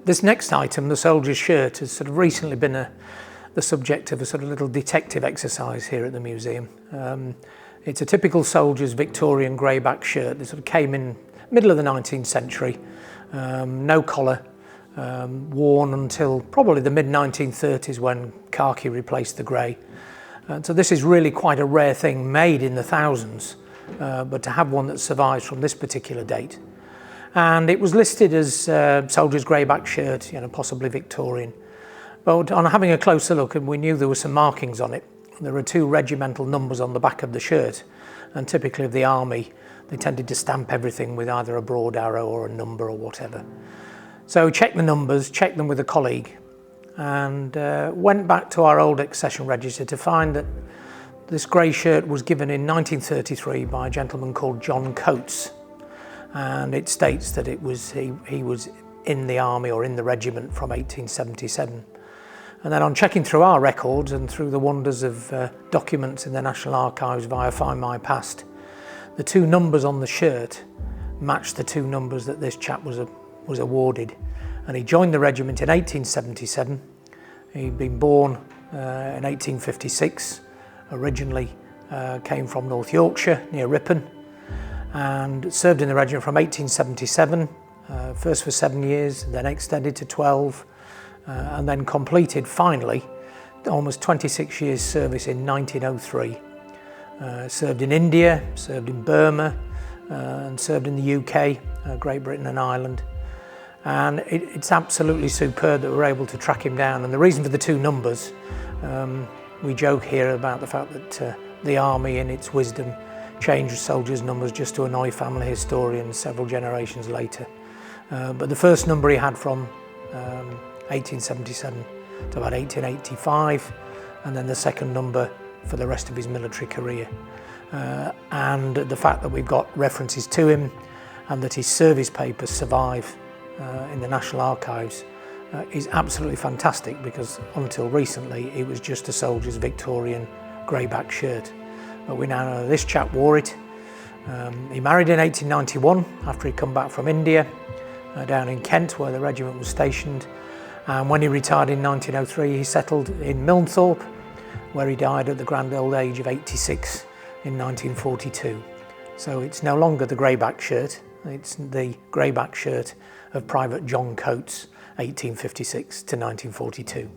This next item, the soldier's shirt, has sort of recently been the subject of a sort of little detective exercise here at the museum. It's a typical soldier's Victorian greyback shirt. It sort of came in middle of the 19th century, no collar, worn until probably the mid-1930s when khaki replaced the grey. So this is really quite a rare thing, made in the thousands, but to have one that survives from this particular date. And it was listed as soldier's greyback shirt, possibly Victorian. But on having a closer look, and we knew there were some markings on it. There are 2 regimental numbers on the back of the shirt, and typically of the army, they tended to stamp everything with either a broad arrow or a number or whatever. So checked the numbers, checked them with a colleague, and went back to our old accession register to find that this grey shirt was given in 1933 by a gentleman called John Coates, and it states that he was in the army or in the regiment from 1877. And then on checking through our records and through the wonders of documents in the National Archives via Find My Past, the 2 numbers on the shirt matched the 2 numbers that this chap was awarded. And he joined the regiment in 1877. He'd been born in 1856, originally came from North Yorkshire near Ripon, and served in the regiment from 1877, first for 7 years, then extended to 12, and then completed finally almost 26 years service in 1903. Served in India, served in Burma, and served in the UK, Great Britain and Ireland. And it's absolutely superb that we're able to track him down. And the reason for the 2 numbers, we joke here about the fact that the army in its wisdom changed soldiers' numbers just to annoy family historians several generations later. But the first number he had from 1877 to about 1885, and then the second number for the rest of his military career. And the fact that we've got references to him and that his service papers survive in the National Archives is absolutely fantastic, because until recently it was just a soldier's Victorian greyback shirt. But we now know this chap wore it. He married in 1891 after he'd come back from India, down in Kent where the regiment was stationed. And when he retired in 1903, he settled in Milnthorpe, where he died at the grand old age of 86 in 1942. So it's no longer the greyback shirt, it's the greyback shirt of Private John Coates, 1856 to 1942.